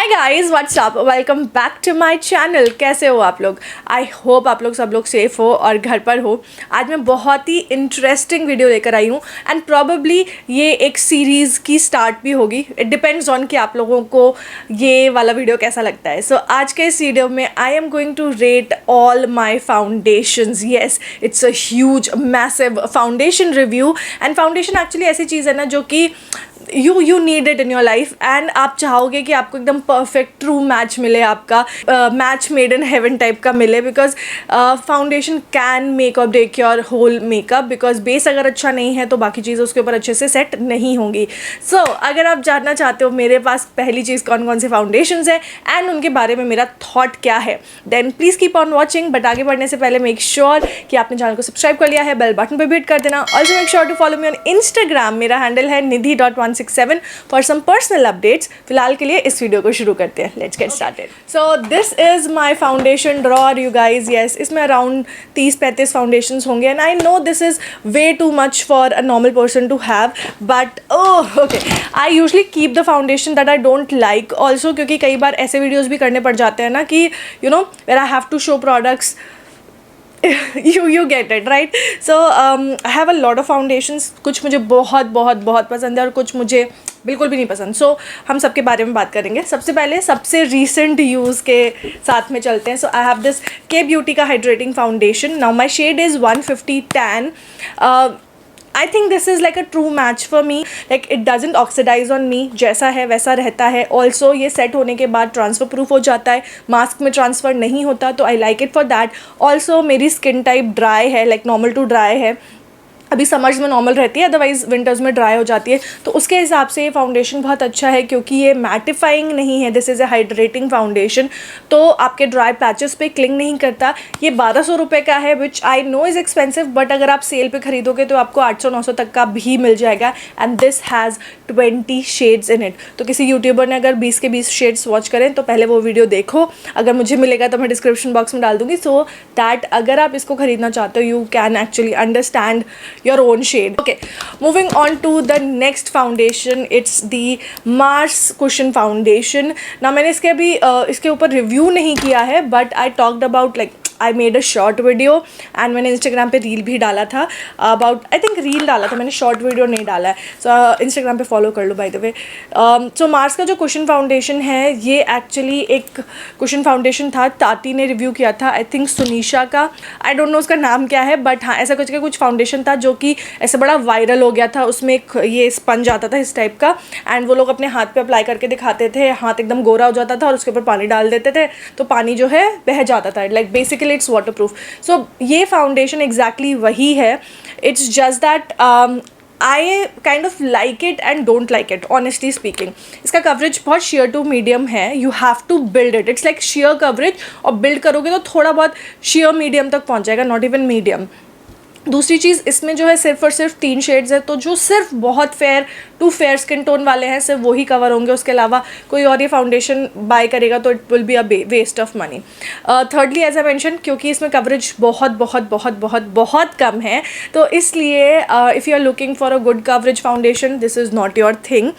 Hi guys, what's up, welcome back to my channel. कैसे हो आप लोग? आई होप आप लोग सब लोग सेफ हो और घर पर हो। आज मैं बहुत ही इंटरेस्टिंग वीडियो लेकर आई हूँ एंड प्रॉबेबली ये एक सीरीज़ की स्टार्ट भी होगी। इट डिपेंड्स ऑन कि आप लोगों को ये वाला वीडियो कैसा लगता है। सो आज के इस वीडियो में I am going to rate all my foundations. Yes, it's a huge massive foundation review. And foundation actually ऐसी चीज़ है ना जो कि you need it in your life and आप चाहोगे कि आपको एकदम परफेक्ट ट्रू मैच मिले, आपका match made in heaven type का मिले। Because foundation can make or break your whole makeup. Because base अगर अच्छा नहीं है तो बाकी चीज़ें उसके ऊपर अच्छे से सेट नहीं होंगी। सो अगर आप जानना चाहते हो मेरे पास पहली चीज़ कौन कौन से फाउंडेशंस है एंड उनके बारे में मेरा थॉट क्या है, then please keep on watching. But आगे बढ़ने से पहले मेक श्योर कि आपने चैनल को सब्सक्राइब कर लिया है, बेल बटन पर भी हिट कर देना। Also make sure to follow me on Instagram. मेरा हैंडल है nidhi.167 for some personal updates. फिलहाल के लिए इस वीडियो को शुरू करते हैं। Let's get started. So this is my foundation drawer you guys. Yes, इसमें अराउंड 30-35 फाउंडेशंस होंगे and I know this is way too much for a normal person to have, but okay, I usually keep the foundation that I don't like also, क्योंकि कई बार ऐसे videos भी करने पड़ जाते हैं ना कि you know where I have to show products you get it right. So I have a lot of foundations. कुछ मुझे बहुत बहुत बहुत पसंद है और कुछ मुझे बिल्कुल भी नहीं पसंद। सो हम सबके बारे में बात करेंगे। सबसे पहले सबसे रीसेंट यूज़ के साथ में चलते हैं। So I have this K beauty का hydrating foundation. Now my shade is 150 tan. I think this is like a true match for me. Like it doesn't oxidise on me, जैसा है वैसा रहता है। ऑल्सो ये सेट होने के बाद ट्रांसफ़र प्रूफ हो जाता है, मास्क में ट्रांसफ़र नहीं होता, तो I like it for that. Also मेरी स्किन टाइप ड्राई है, लाइक नॉर्मल टू ड्राई है। अभी समर्स में नॉर्मल रहती है, अदरवाइज़ विंटर्स में ड्राई हो जाती है। तो उसके हिसाब से ये फाउंडेशन बहुत अच्छा है क्योंकि ये मैटिफाइंग नहीं है। This is a hydrating foundation, तो आपके ड्राई पैचेस पे क्लिंग नहीं करता। ये 1200 रुपये का है, which I know is expensive, but अगर आप सेल पे ख़रीदोगे तो आपको 800-900 तक का भी मिल जाएगा। And this has 20 shades in it. तो किसी यूट्यूबर ने अगर 20 के 20 शेड्स वॉच करें तो पहले वो वीडियो देखो। अगर मुझे मिलेगा तो मैं डिस्क्रिप्शन बॉक्स में डाल दूँगी, सो दैट अगर आप इसको ख़रीदना चाहते हो you can actually understand your own shade. Okay, moving on to the next foundation. It's the Mars Cushion Foundation. Now मैंने इसके अभी इसके ऊपर रिव्यू नहीं किया है, but I talked about like I made a short video and मैंने Instagram पे रील भी डाला था अबाउट, आई थिंक रील डाला था मैंने, शॉर्ट वीडियो नहीं डाला है। सो इंस्टाग्राम पे फॉलो कर लो by the way. So Mars का जो कुशन फाउंडेशन है ये एक्चुअली एक कुशन फाउंडेशन था, ताती ने रिव्यू किया था, आई थिंक सुनीशा का, आई डोंट नो उसका नाम क्या है, बट हाँ ऐसा कुछ फाउंडेशन था जो कि ऐसे बड़ा वायरल हो गया था। उसमें एक ये स्पंज आता था इस टाइप का एंड वो लोग अपने हाथ पे अप्लाई करके दिखाते थे, हाथ एकदम गोरा हो जाता था और उसके ऊपर पानी डाल देते थे तो पानी जो है बह जाता था। Like basically it's water proof. So ये फाउंडेशन एग्जैक्टली वही है। It's just that I kind of like it and don't like it, honestly speaking. इसका कवरेज बहुत शेयर टू मीडियम है, you have to build it. It's like sheer coverage, और build करोगे तो थोड़ा बहुत शेयर मीडियम तक पहुंच जाएगा, नॉट इवन मीडियम। दूसरी चीज़ इसमें जो है सिर्फ और सिर्फ 3 शेड्स है, तो जो सिर्फ बहुत fair to fair skin tone वाले हैं सिर्फ वही कवर होंगे। उसके अलावा कोई और ये फाउंडेशन बाय करेगा तो it will be a waste of money. Thirdly as I mention, क्योंकि इसमें कवरेज बहुत बहुत बहुत बहुत बहुत कम है, तो इसलिए if you are looking for a good coverage foundation this is not your thing.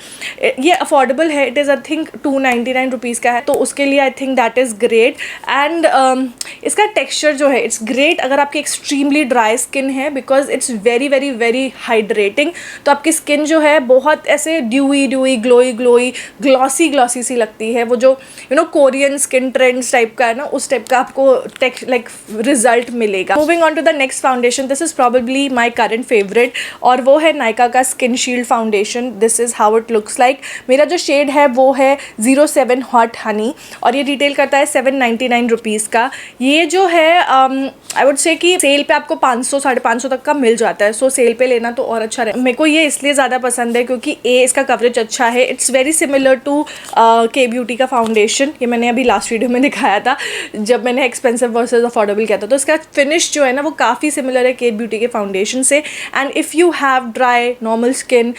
ये अफोर्डेबल है, it is I think 299 rupees का है, तो उसके लिए I think that is great. And इसका टेक्स्चर जो है इट्स ग्रेट अगर आपकी एक्सट्रीमली ड्राई स्किन है, because it's very very very hydrating. तो आपकी स्किन जो है बहुत ऐसे ड्यूई ग्लोई ग्लॉसी सी लगती है। वो जो you know Korean skin trends type का है ना, उस टाइप का आपको लाइक रिजल्ट मिलेगा। Moving on to the next foundation, this is probably my current favourite, और वो है नायका का skin shield foundation. This is how it looks like. मेरा जो शेड है वो है 07 हॉट हनी, और ये रिटेल करता है 799 रुपीज़ का। ये जो है आई वुड से कि सेल पे आपको 500-550 तक का मिल जाता है। सो सेल पे लेना तो और अच्छा रहे। मेरे को ये इसलिए ज़्यादा पसंद है क्योंकि इसका कवरेज अच्छा है। इट्स वेरी सिमिलर टू के ब्यूटी का फाउंडेशन। ये मैंने अभी लास्ट वीडियो में दिखाया था जब मैंने एक्सपेंसिव वर्सेस अफोर्डेबल किया था। तो इसका फिनिश जो है ना वो काफ़ी सिमिलर है के ब्यूटी के फाउंडेशन से। And if you have dry normal skin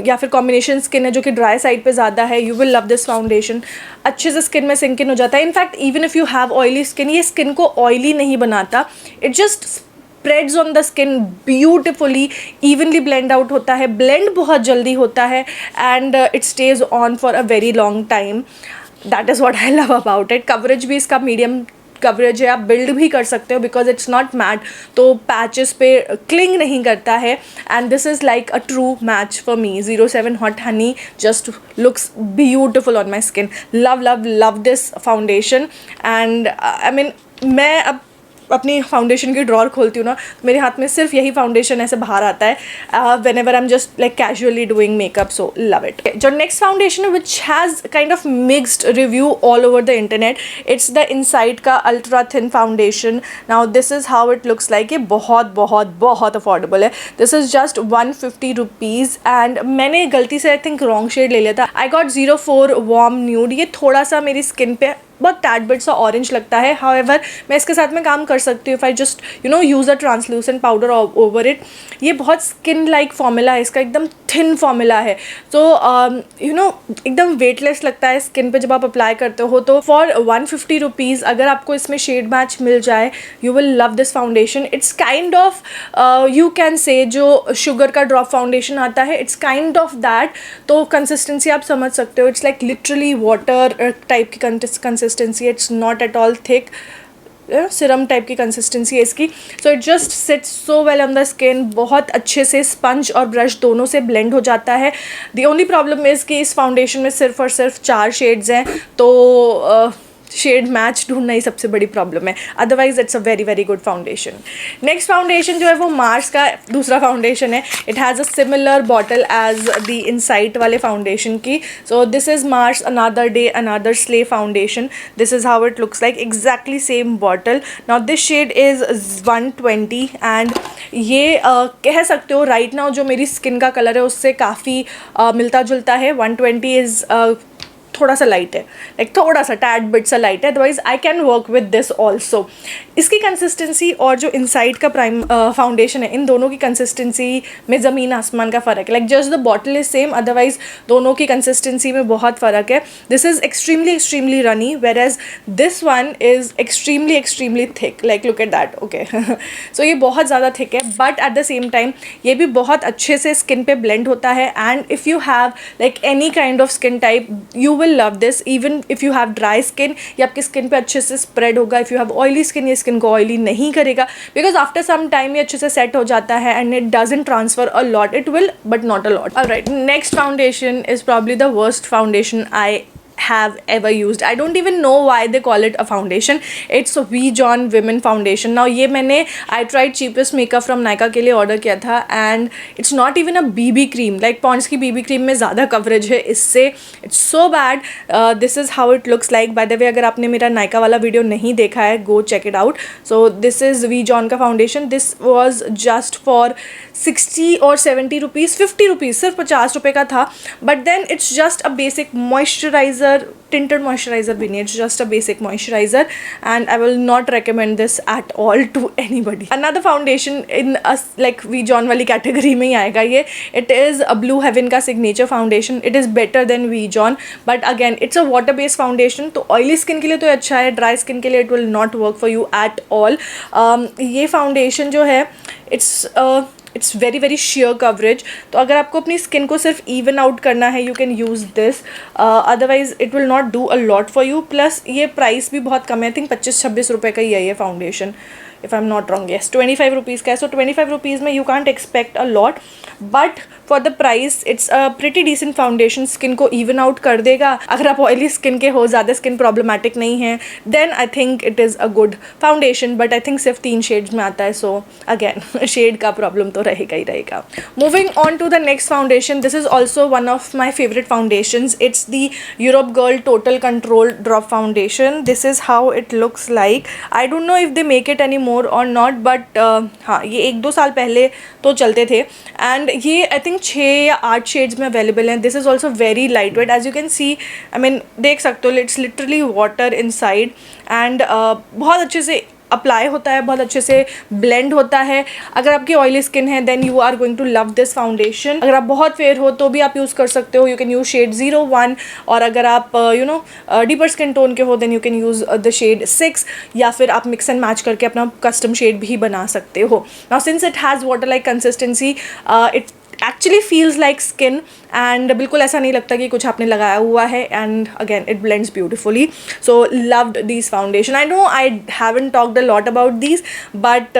या फिर कॉम्बिनेशन स्किन है जो कि ड्राई साइड पर ज़्यादा है, you will love this foundation. अच्छे से स्किन में सिंक इन हो जाता है। In fact even if you have oily skin, ये स्किन को ऑयली नहीं बनाता, it just spreads on the skin beautifully, evenly blend out होता है, blend बहुत जल्दी होता है, and it stays on for a very long time. That is what I love about it. Coverage भी इसका मीडियम कवरेज है, आप बिल्ड भी कर सकते हो बिकॉज इट्स नॉट मैट, तो पैचेस पे क्लिंग नहीं करता है. And this is like a true match for me. 07 hot Honey just looks beautiful on my skin. Love love love this foundation. And I mean मैं अब अपनी फाउंडेशन की drawer खोलती हूँ ना, मेरे हाथ में सिर्फ यही फाउंडेशन ऐसे बाहर आता है whenever I am just like casually doing makeup. So love it. जो next foundation which has kind of mixed review all over the internet, it's the inside का ultra thin foundation. Now this is how it looks like. ये बहुत बहुत बहुत affordable है. This is just 150 rupees. And मैंने गलती से I think wrong shade ले लिया था. I got 04 warm nude. ये थोड़ा सा मेरी स्किन पे बहुत टैड बिट सा ऑरेंज लगता है. हाउएवर मैं इसके साथ में काम कर सकती हूँ if I just use a translucent powder over it. ये बहुत स्किन लाइक फॉर्मूला है इसका, एकदम थिन फॉर्मूला है. तो एकदम वेटलेस लगता है स्किन पे जब आप अप्लाई करते हो. तो फॉर 150 रुपीज़ अगर आपको इसमें शेड मैच मिल जाए, you will love this foundation. It's kind of you can say जो शुगर का ड्रॉप फाउंडेशन आता है, इट्स काइंड ऑफ दैट. तो कंसिस्टेंसी आप समझ सकते हो. It's like literally water type की consistency. It's not at all thick, serum type की कंसिस्टेंसी है इसकी. So it just sits so well on the skin. बहुत अच्छे से स्पंज और ब्रश दोनों से ब्लेंड हो जाता है. द ओनली प्रॉब्लम इज़ कि इस फाउंडेशन में सिर्फ और सिर्फ 4 शेड्स हैं, तो शेड मैच ढूंढना ही सबसे बड़ी प्रॉब्लम है. Otherwise it's a very very good foundation. Next foundation जो है वो मार्स का दूसरा फाउंडेशन है. It has a similar bottle as the Insight वाले फाउंडेशन की. So this is Mars another day another slay foundation. This is how it looks like. Exactly same bottle. Now this shade is 120. And ये कह सकते हो right now जो मेरी skin का colour है उससे काफ़ी मिलता जुलता है. 120 इज़ थोड़ा सा लाइट है, लाइक थोड़ा सा टैड बिट सा लाइट है. Otherwise I can work with this also. इसकी कंसिस्टेंसी और जो इनसाइड का प्राइम फाउंडेशन है, इन दोनों की कंसिस्टेंसी में ज़मीन आसमान का फ़र्क है. Like just the bottle is same, otherwise दोनों की कंसिस्टेंसी में बहुत फ़र्क है. This is extremely runny, whereas this one is extremely thick. Like look at that. Okay, so ये बहुत ज़्यादा थिक है, but at the same time ये भी बहुत अच्छे से स्किन पे ब्लेंड होता है. And if you have like any kind of skin type, you will love this. Even if you have dry skin, ये आपकी स्किन पे अच्छे से स्प्रेड होगा. If you have oily skin, ये स्किन को ऑयली नहीं करेगा बिकॉज आफ्टर सम टाइम ये अच्छे से सेट हो जाता है. And it doesn't transfer a lot. It will but not a lot. Alright, next foundation is probably the worst foundation I have ever used. I don't even know why they call it a foundation. It's a V John Women Foundation. Now ये मैंने I tried cheapest makeup from Nykaa के लिए order किया था. and it's not even a BB cream. like Pond's की BB cream में ज़्यादा coverage है इससे. It's so bad. This is how it looks like. By the way, अगर आपने मेरा Nykaa वाला वीडियो नहीं देखा है, go check it out. So this is V John का foundation. This was just for 60 or 70 rupees, 50 rupees, सिर्फ 50 रुपये का था. But then it's just a basic moisturizer. Tinted moisturizer भी नहीं, it's just a basic moisturizer and I will not recommend this at all to anybody. Another foundation in a like V John वाली category में ही आएगा ये. It is a Blue Heaven का signature foundation. It is better than V John, but again it's a water based foundation. तो oily skin के लिए तो अच्छा है, dry skin के लिए it will not work for you at all. ये foundation जो है it's very very sheer coverage. तो अगर आपको अपनी स्किन को सिर्फ इवन आउट करना है, you can use this. Otherwise it will not do a lot for you. Plus ये प्राइस भी बहुत कम है. आई थिंक 25-26 रुपये का ही है ये foundation, if I'm not wrong. Yes, 25 rupees का है. सो 25 रुपीज़ में you can't expect a lot, but for the price it's a pretty decent foundation. Skin को even out कर देगा. अगर आप ऑयली स्किन के हो, ज़्यादा स्किन प्रॉब्लमेटिक नहीं है, then I think it is a good foundation. but I think सिर्फ 3 शेड्स में आता है, so again शेड का प्रॉब्लम तो रहेगा ही रहेगा. Moving on to the next foundation. This is also one of my favorite foundations. It's the Europe Girl Total Control Drop Foundation. This is how it looks like. I don't know if they make it anymore और not, but हाँ ये 1-2 साल पहले तो चलते थे. And ये I think 6 या 8 शेड्स में अवेलेबल हैं. This is also very light weight, as you can see. I mean देख सकते हो, it's literally water inside. And बहुत अच्छे से अप्लाई होता है, बहुत अच्छे से ब्लेंड होता है. अगर आपकी ऑयली स्किन है then you are going to love this foundation. अगर आप बहुत फेयर हो तो भी आप यूज़ कर सकते हो. You can use shade 01. और अगर आप डीपर स्किन टोन के हो then you can use the shade 6. या फिर आप मिक्स एंड मैच करके अपना कस्टम शेड भी बना सकते हो. Now since it has water like consistency, it actually feels like skin and बिल्कुल ऐसा नहीं लगता कि कुछ आपने लगाया हुआ है, and again it blends beautifully. So loved these foundation. I know I haven't talked a lot about these, but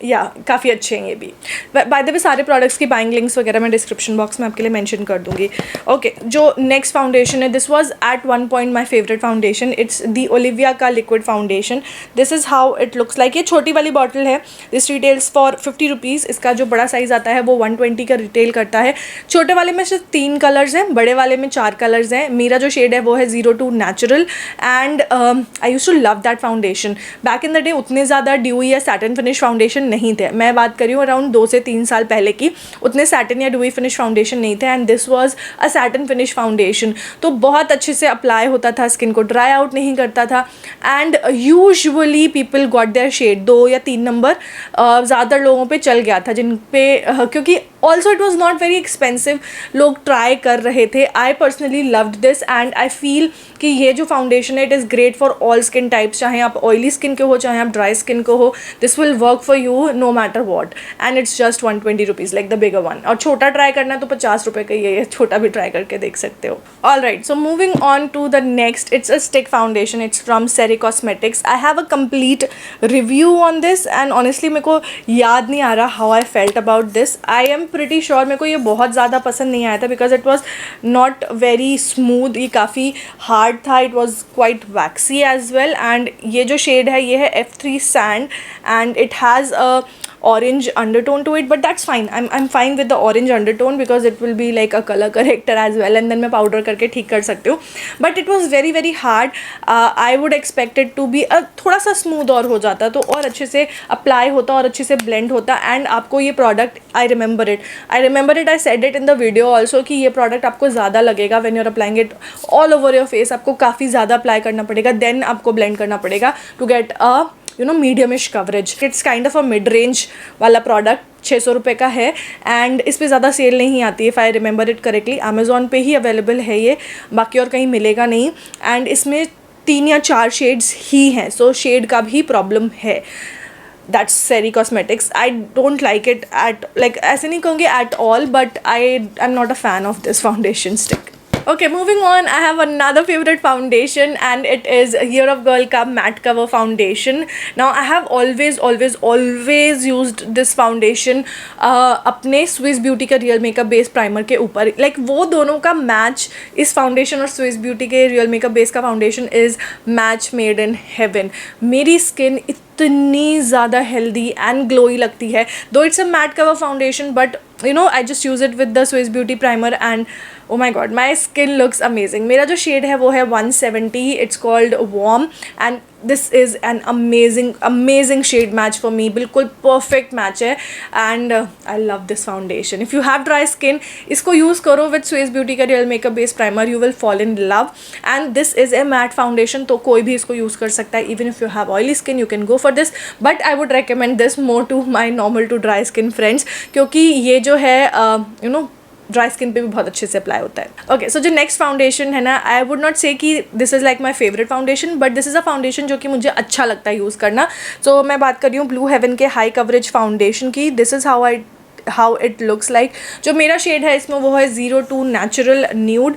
या काफ़ी अच्छे हैं ये भी. बाय द वे सारे प्रोडक्ट्स की बाइंग लिंक्स वगैरह मैं डिस्क्रिप्शन बॉक्स में आपके लिए मेंशन कर दूँगी. ओके, जो नेक्स्ट फाउंडेशन है, this was at one point my favourite foundation. It's the Olivia का liquid foundation. This is how it looks like. ये छोटी वाली बॉटल है. This retails for 50 rupees. इसका जो बड़ा साइज़ आता है वो 120 का रिटेल करता है. छोटे वाले में सिर्फ 3 कलर्स हैं, बड़े वाले में 4 कलर्स हैं. मेरा जो शेड है वो है 02 natural, and I used to love that foundation. Back in the day उतने ज़्यादा ड्यूई या सैटिन फिनिश फाउंडेशन नहीं थे. मैं बात कर रही हूँ अराउंड 2 से 3 साल पहले की. उतने सैटिन या ड्यूई फिनिश फाउंडेशन नहीं थे, and this was a satin finish foundation. तो बहुत अच्छे से अप्लाई होता था, स्किन को ड्राई आउट नहीं करता था, and usually people got their shade. 2 या 3 नंबर ज़्यादातर लोगों पे चल गया था, जिन पे क्योंकि also it was not very expensive. लोग ट्राई कर रहे थे. I personally loved this, and I feel कि ये जो फाउंडेशन है it is great for all skin types. चाहे आप ऑयली स्किन के हो, चाहे आप ड्राई स्किन को हो, this will work for you know matter what. And it's just 120 rupees like the bigger one. और छोटा ट्राई करना है तो 50 रुपये का ही है, छोटा भी ट्राई करके देख सकते हो. All right, so moving on to the next. It's a stick foundation. It's from Sery cosmetics. I have a complete review on this, and honestly मेरे को याद नहीं आ रहा how I felt about this. I am pretty sure मेरे को ये बहुत ज़्यादा पसंद नहीं आया था, because it was not very smooth. ये काफ़ी हार्ड था. It was quite waxy as well. And ये जो शेड है ये है F3 sand, and it has a orange undertone to it, but that's fine. I'm fine with the orange undertone because it will be like a color corrector as well, and then मैं powder करके ठीक कर सकती हूँ. But it was very very hard. I would expect it to be थोड़ा सा smooth और हो जाता तो और अच्छे से apply होता और अच्छे से blend होता. And आपको ये product, I remember it, I said it in the video also कि ये product आपको ज़्यादा लगेगा when you're applying it all over your face. आपको काफ़ी ज़्यादा apply करना पड़ेगा, then आपको blend करना पड़ेगा to get a mediumish coverage. It's kind of a mid range वाला प्रोडक्ट. 600 रुपये का है, एंड इस पर ज़्यादा सेल नहीं आती है. If I remember it correctly Amazon पे ही अवेलेबल है ये, बाकी और कहीं मिलेगा नहीं. एंड इसमें 3 या 4 शेड्स ही हैं, सो शेड का भी प्रॉब्लम है. That's Sery cosmetics. I don't like it at, like ऐसे नहीं कहूँगी at all, but I am not a fan of this foundation stick. Okay, moving on, I have another favorite foundation, and it is Year of Girl का matte cover foundation. Now I have always used this foundation अपने Swiss Beauty का Real Makeup Base Primer के ऊपर. Like वो दोनों का match, इस foundation और Swiss Beauty के Real Makeup Base का foundation is match made in heaven. मेरी skin इतनी ज़्यादा हेल्दी एंड ग्लोई लगती है. Though it's a matte cover foundation, but you know I just use it with the Swiss Beauty primer, and oh my god, my skin looks amazing. मेरा जो shade है वो है 170. It's called warm, and this is an amazing shade match for me. बिल्कुल perfect match है, and I love this foundation. If you have dry skin, इसको use करो with Swiss Beauty का Real Makeup Base Primer. You will fall in love. And this is a matte foundation, तो कोई भी इसको use कर सकता है. Even if you have oily skin, you can go for this. But I would recommend this more to my normal to dry skin friends, क्योंकि ये जो है ड्राई स्किन पे भी बहुत अच्छे से अप्लाई होता है. ओके, सो जो नेक्स्ट फाउंडेशन है ना, आई वुड नॉट से कि this is like my favourite foundation, but this is a foundation जो कि मुझे अच्छा लगता है यूज़ करना. सो मैं बात कर रही हूँ ब्लू हेवन के हाई कवरेज फाउंडेशन की. This is how it looks like. जो मेरा शेड है इसमें वो है 02 नेचुरल न्यूड.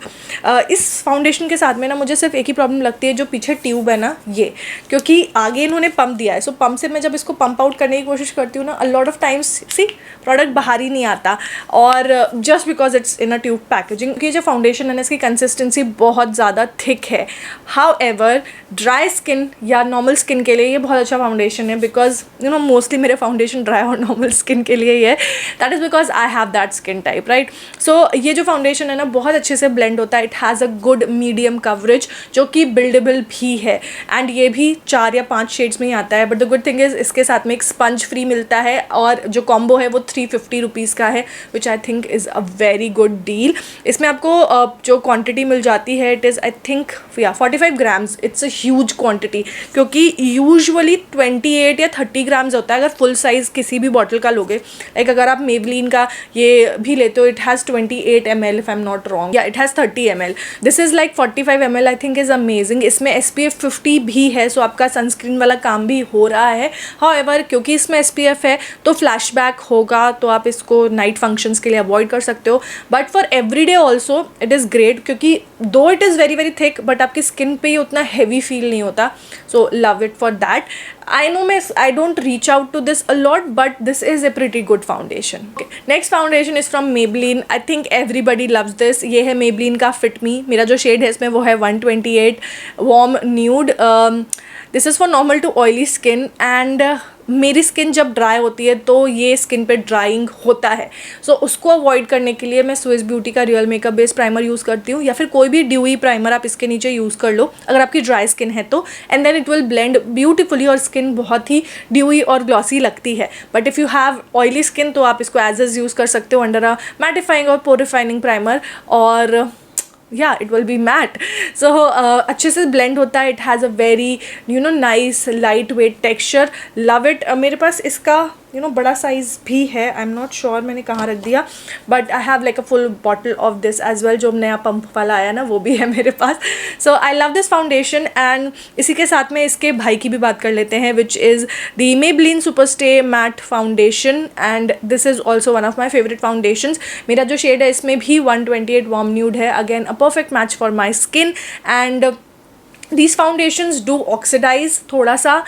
इस फाउंडेशन के साथ में ना मुझे सिर्फ एक ही प्रॉब्लम लगती है, जो पीछे ट्यूब है ना ये, क्योंकि आगे इन्होंने पंप दिया है. सो पंप से मैं जब इसको पंप आउट करने की कोशिश करती हूँ ना, a lot of times see product बाहर ही नहीं आता, और just because it's in a tube packaging. ये जो फाउंडेशन है ना, इसकी कंसिस्टेंसी बहुत ज़्यादा थिक है. हाउ एवर ड्राई स्किन या नॉर्मल स्किन के लिए ये बहुत अच्छा फाउंडेशन है, बिकॉज मोस्टली मेरे फाउंडेशन ड्राई और नॉर्मल स्किन के लिए ही है. That is because I have that skin type, right. So ये जो फाउंडेशन है ना बहुत अच्छे से ब्लेंड होता है. It has a good medium coverage जो कि बिल्डेबल भी है, एंड ये भी 4 या 5 शेड्स में ही आता है. But the good thing is इसके साथ में एक स्पंज फ्री मिलता है, और जो कॉम्बो है वो 350 रुपीज़ का है, which I think is a very good deal. इसमें आपको जो क्वान्टिटी मिल जाती है, it is I think 45 grams. It's a huge quantity, क्योंकि यूजुअली 28 या 30 ग्राम्स होता है अगर फुल साइज़ किसी भी बॉटल का लोगे. लाइक अगर आप मेबलिन का ये भी लेते हो, it has 28 ml if I am not wrong, या it has 30 ml. This is like 45 ml I think is amazing. इसमें SPF 50 भी है, सो आपका सनस्क्रीन वाला काम भी हो रहा है. हाउएवर क्योंकि इसमें SPF है तो फ्लैशबैक होगा, तो आप इसको नाइट फंक्शंस के लिए अवॉइड कर सकते हो. But for everyday also it is great, क्योंकि दो it is very very thick but आपकी स्किन पे ही उतना हैवी फील नहीं होता. सो love it for that. I know I don't reach out to this a lot, but this is a pretty good foundation. Okay. Next foundation is from Maybelline. I think everybody loves this. ये है Maybelline का Fit Me. मेरा जो shade है इसमें वो है 128 Warm Nude. This is for normal to oily skin, and मेरी स्किन जब ड्राई होती है तो ये स्किन पे ड्राइंग होता है. सो उसको अवॉइड करने के लिए मैं स्विस ब्यूटी का real makeup base primer use करती हूँ, या फिर कोई भी ड्यूई प्राइमर आप इसके नीचे यूज़ कर लो अगर आपकी ड्राई स्किन है तो. And then it will blend beautifully और स्किन बहुत ही ड्यूई और ग्लॉसी लगती है. But if you have oily skin तो आप इसको एज यूज़ कर सकते हो अंडर अ मैटिफाइंग और पोरिफाइनिंग प्राइमर, और yeah, it will be matte. So अच्छे से blend होता है. It has a very nice lightweight texture. Love it. मेरे पास इसका बड़ा साइज़ भी है. आई एम नॉट श्योर मैंने कहाँ रख दिया, but I have like a full bottle of this as well. जो नया पंप वाला आया ना वो भी है मेरे पास. So I love this foundation. And इसी के साथ में इसके भाई की भी बात कर लेते हैं, which is the Maybelline Superstay Matte Foundation, and this is also one of my favourite foundations. मेरा जो शेड है इसमें भी 128 Warm Nude है. Again a perfect match for my skin. And these foundations do oxidize थोड़ा सा.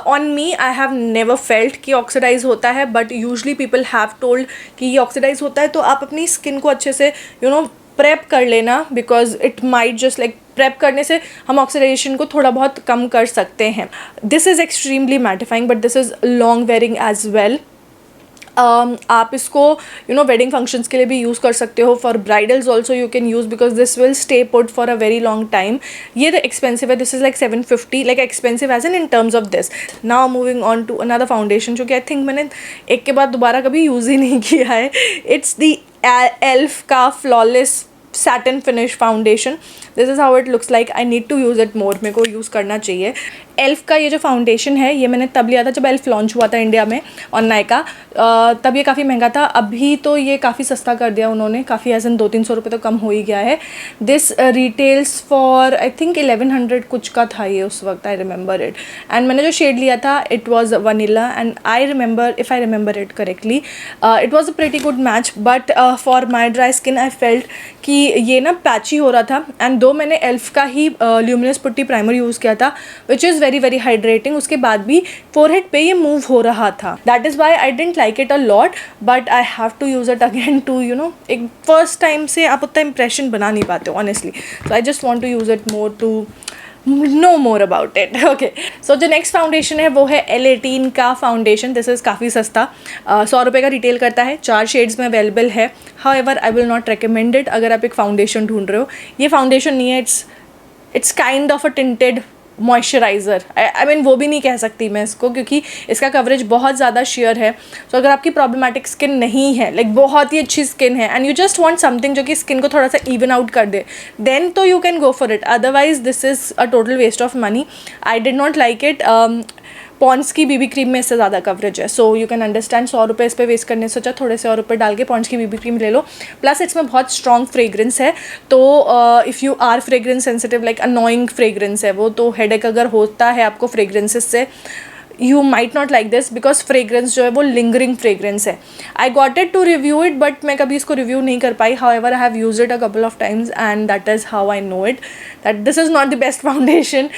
On me I have never felt कि oxidise होता है, but usually people have told कि ये ऑक्सीडाइज होता है. तो आप अपनी स्किन को अच्छे से प्रेप कर लेना, because it might just like prep करने से हम ऑक्सीडाइजेशन को थोड़ा बहुत कम कर सकते हैं. This is extremely mattifying, but this is long wearing as well. आप इसको वेडिंग फंक्शंस के लिए भी यूज़ कर सकते हो. For bridals also you can use, because this will stay put for a very long time. ये तो एक्सपेंसिव है. This is like 750, like expensive as in terms of this. Now moving on to another foundation, जो कि I think मैंने एक के बाद दोबारा कभी यूज़ ही नहीं किया है. इट्स दी एल्फ का flawless satin finish foundation. This is how it looks like. I need to use it more. मेरे को यूज़ करना चाहिए. एल्फ का ये जो फाउंडेशन है ये मैंने तब लिया था जब एल्फ लॉन्च हुआ था इंडिया में और नायका. तब ये काफ़ी महंगा था. अभी तो ये काफ़ी सस्ता कर दिया उन्होंने, काफ़ी एज इन 200-300 रुपये तो कम हो ही गया है. This retails for I think 1100 कुछ का था ये उस वक्त. I remember it. एंड मैंने जो शेड लिया था it was vanilla, and I remember, if I remember it correctly, it was a pretty good match. But for my dry skin I felt कि ये ना पैची हो रहा था. एंड दो मैंने एल्फ का ही ल्यूमिनस पुट्टी प्राइमर यूज़ किया था, which is very very hydrating. उसके बाद भी फोरहेड पे ये मूव हो रहा था. That is why I didn't like it a lot, but I have to use it again to एक फर्स्ट टाइम से आप उतना इंप्रेशन बना नहीं पाते हो honestly. So I just want to use it more to know more about it. Okay, so जो next foundation है वो है L18 का फाउंडेशन. दिस इज़ काफ़ी सस्ता, 100 रुपये का रिटेल करता है. 4 शेड्स में अवेलेबल है. However I will not recommend it अगर आप एक फाउंडेशन ढूंढ रहे हो. ये फाउंडेशन नहीं है, it's kind of a tinted moisturiser. I mean वो भी नहीं कह सकती मैं इसको, क्योंकि इसका कवरेज बहुत ज़्यादा शेयर है. सो अगर आपकी प्रॉब्लमेटिक स्किन नहीं है, लाइक बहुत ही अच्छी स्किन है, and you just want something जो कि स्किन को थोड़ा सा इवन आउट कर दे, देन तो you can go for it. Otherwise this is a total waste of money. I did not like it. Pond's की बीबी क्रीम में इससे ज़्यादा कवरेज है, सो यू कैन अंडरस्टैंड. 100 रुपये इस पर वेस्ट करने से सोचा थोड़े से और रुपये डाल के पॉन्ड्स की बीबी क्रीम ले लो. प्लस इसमें बहुत स्ट्रॉन्ग फ्रेग्रेंस है, तो if you are fragrance sensitive, like annoying fragrance है वो, तो हेडेक अगर होता है आपको फ्रेग्रेंसेस से, you might not like this, because fragrance जो है वो lingering fragrance है. I got it to review it, but मैं कभी इसको review नहीं कर पाई. However, I have used it a couple of times, and that is how I know it that this is not the best foundation.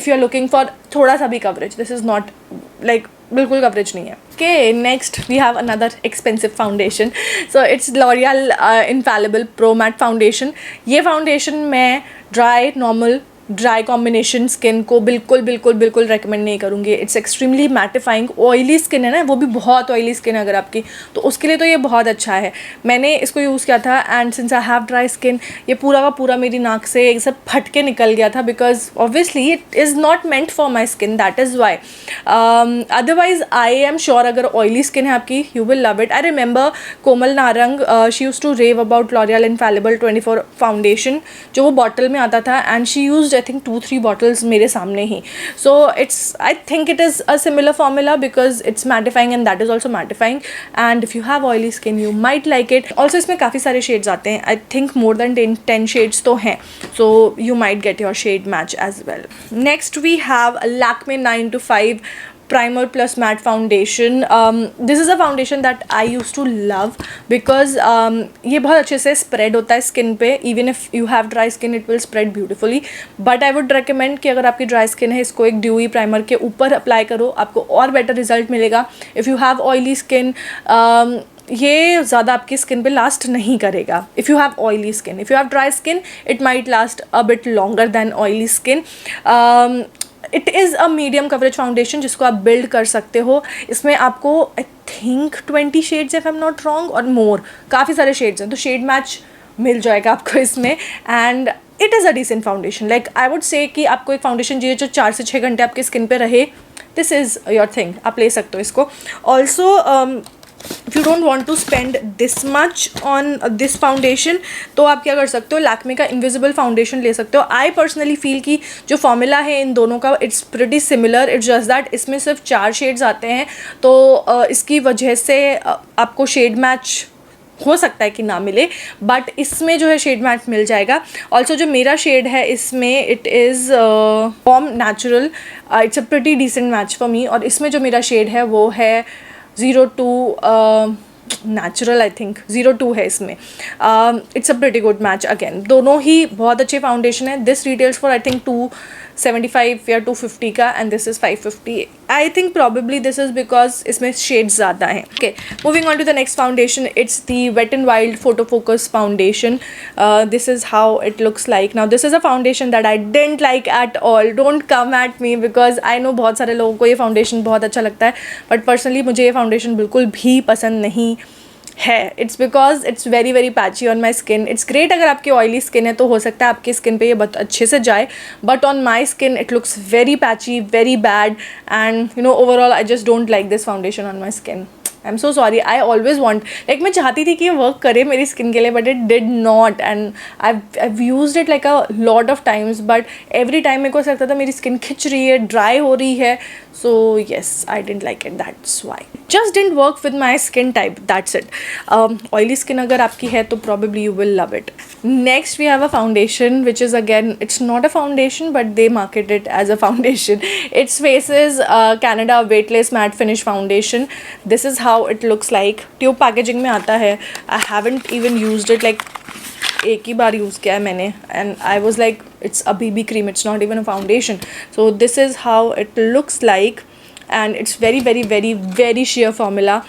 If you are looking for थोड़ा सा भी coverage, this is not like बिल्कुल coverage नहीं है. Okay, next we have another expensive foundation. So it's L'Oreal Infallible Pro Matte Foundation. ये foundation मैं dry, normal, dry combination skin को बिल्कुल बिल्कुल बिल्कुल रेकमेंड नहीं करूँगी. It's extremely mattifying. Oily skin है ना, वो भी बहुत ऑयली स्किन है अगर आपकी, तो उसके लिए तो ये बहुत अच्छा है. मैंने इसको यूज़ किया था, and since I have dry skin, ये पूरा का पूरा मेरी नाक से एक सब फट के निकल गया था, because obviously it is not meant for my skin. That is why. Otherwise I am sure अगर ऑयली स्किन है आपकी, you will love it. I remember Komal Narang, she use to rave about L'Oreal Infallible 24 foundation, जो वो bottle में आता था, and she used I think 2-3 bottles मेरे सामने ही. So it's, I think it is a similar formula because it's mattifying and that is also mattifying. And if you have oily skin you might like it. Also इसमें काफ़ी सारे shades आते हैं. I think more than 10 shades तो हैं. So you might get your shade match as well. Next we have Lakme 9 to 5 primer plus matte foundation. This is a foundation that I used to love because ये बहुत अच्छे से spread होता है skin पे. Even if you have dry skin it will spread beautifully. But I would recommend कि अगर आपकी dry skin है इसको एक dewy primer के ऊपर apply करो, आपको और better result मिलेगा. If you have oily skin ये ज़्यादा आपकी स्किन पे लास्ट नहीं करेगा. If you have oily skin, if you have dry skin it might last a bit longer than oily skin. It is a medium coverage foundation जिसको आप build कर सकते हो. इसमें आपको I think 20 shades if I am not wrong और more, काफ़ी सारे शेड्स हैं, तो शेड मैच मिल जाएगा आपको इसमें. And it is a decent foundation. Like I would say कि आपको एक फाउंडेशन चाहिए जो 4 से 6 घंटे आपके स्किन पे रहे. दिस इज़ योर थिंग, आप ले सकते हो इसको. Also if you don't want to spend this much on this foundation तो आप क्या कर सकते हो, लैक्मे का इनविजिबल फाउंडेशन ले सकते हो. आई पर्सनली फील कि जो फॉर्मूला है इन दोनों का it's pretty similar. It's just that इसमें सिर्फ 4 शेड्स आते हैं तो इसकी वजह से आपको शेड मैच हो सकता है कि ना मिले, बट इसमें जो है शेड मैच मिल जाएगा. ऑल्सो जो मेरा शेड है इसमें it is warm natural. It's a pretty decent match for me. और इसमें जो मेरा शेड है वो है 02 नेचुरल. आई थिंक 02 है इसमें. It's a pretty good match again. दोनों ही बहुत अच्छे फाउंडेशन है. This retails for I think 275 या 250 का and this is 550. I think probably this is because इसमें शेड्स ज़्यादा हैं. Okay, moving on to the next foundation. It's the wet and wild photo focus foundation. This is how it looks like. Now this is a foundation that I didn't like at all. Don't come at me because I no बहुत सारे लोगों को ये foundation बहुत अच्छा लगता है, but personally मुझे ये फाउंडेशन बिल्कुल भी पसंद नहीं है. It's because it's very very patchy on my skin. It's great अगर आपकी ऑयली स्किन है तो हो सकता है आपकी स्किन पे ये बहुत अच्छे से जाए, but on my skin it looks very patchy, very bad. And you know overall I just don't like this foundation on my skin. I am so sorry. I always want, like मैं चाहती थी कि ये work करे मेरी skin के लिए, but it did not. And I use it like a lot of times, but every time मेरे को ऐसा लगता था मेरी स्किन खिंच रही है, ड्राई हो रही है. So yes, I didn't like it. That's why. Just didn't work with my skin type. That's it. Oily skin अगर आपकी है तो probably you will love it. Next we have a foundation which is again, it's not a foundation but they market it as a foundation. Its Faces Canada Weightless Matte Finish Foundation. This is how it looks like. Tube packaging में आता है. I haven't even used it, like एक ही बार use किया है मैंने and I was like it's a BB cream, it's not even a foundation. So this is how it looks like and it's very very very very sheer formula.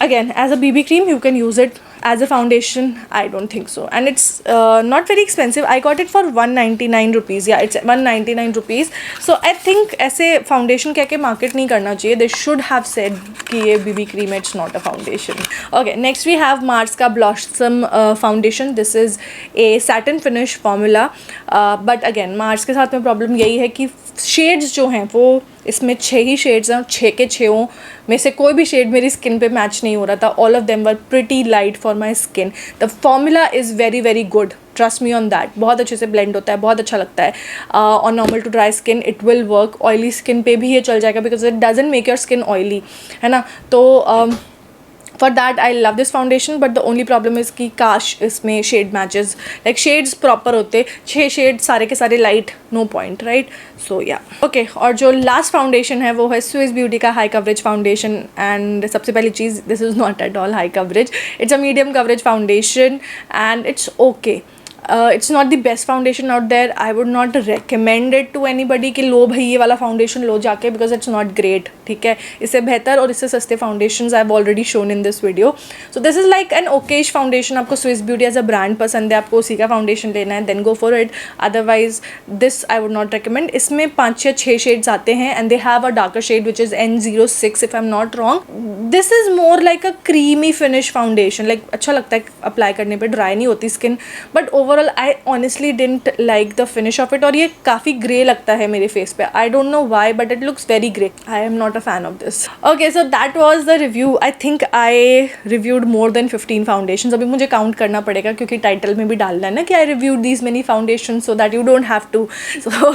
Again, as a BB cream you can use it. As a foundation I don't think so. And it's not very expensive. I got it for 199 rupees. Yeah, it's 199 rupees. So I think ऐसे foundation कह के market नहीं करना चाहिए. They should have said कि ये BB cream है, it's not a foundation. Okay, next we have Mars का Blossom foundation. This is a satin finish formula. But again Mars के साथ में problem यही है कि शेड्स जो हैं वो इसमें 6 ही शेड्स हैं और 6 के 6 में से कोई भी शेड मेरी स्किन पे मैच नहीं हो रहा था. All of them were pretty light for my skin. The formula is very very good, trust me on that. बहुत अच्छे से ब्लेंड होता है, बहुत अच्छा लगता है. On normal to dry skin it will work. Oily skin पे भी ये चल जाएगा because it doesn't make your skin oily, है ना. तो for that I love this foundation. But the only problem is कि काश इसमें shade matches, like shades proper होते. 6 शेड सारे के सारे light, no point, right. So yeah okay. और जो लास्ट फाउंडेशन है वो है स्विस ब्यूटी का हाई कवरेज फाउंडेशन. एंड सबसे पहली चीज़, this is not at all high coverage. It's a medium coverage foundation and it's okay. It's not the best foundation out there. I would not recommend it to anybody कि लो भाई ये वाला foundation लो जाके, because it's not great. ठीक है, इससे बेहतर और इससे सस्ते foundations I have already shown in this video. So this is like an okayish foundation. आपको Swiss beauty as a brand पसंद है, आपको उसी का फाउंडेशन लेना है, then go for it. Otherwise this I would not recommend. इसमें 5 या 6 शेड्स आते हैं and they have a darker shade which is N06 if I am not wrong. This is more like a creamy finish foundation. Like अच्छा लगता है apply करने पर, dry नहीं होती skin, but over overall I honestly didn't like the finish off it, और ये काफ़ी ग्रे लगता है मेरे फेस पे. I don't know why but it looks very grey. I am not a fan of this. Okay, so that was the review. I think I reviewed more than 15 foundation. अभी मुझे count करना पड़ेगा क्योंकि title में भी डालना है ना कि I reviewed these many foundation so that you don't have to. So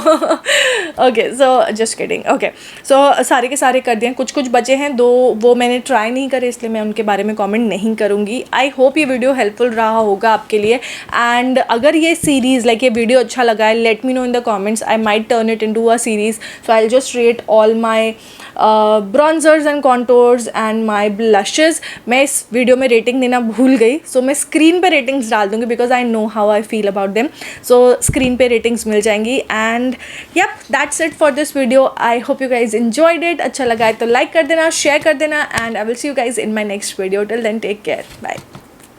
okay, so just kidding. Okay, so सारे के सारे कर दिए. कुछ कुछ बचे हैं, दो वो मैंने ट्राई नहीं करे इसलिए मैं उनके बारे में कमेंट नहीं करूँगी. आई होप ये वीडियो हेल्पफुल रहा होगा आपके लिए. एंड अगर ये सीरीज़ लाइक ये वीडियो अच्छा लगा है, let me know in the comments. I might turn it into a series. So I will just rate all my bronzers and contours and my blushes. मैं इस वीडियो में rating देना भूल गई, सो मैं स्क्रीन पे रेटिंग्स डाल दूँगी because I know how I feel about them. So screen पे रेटिंग्स मिल जाएंगी. And yup, that's it for this video. I hope you guys enjoyed it. अच्छा लगा है तो लाइक कर देना, शेयर कर देना, and I will see you guys in my next video. Till then take care, bye.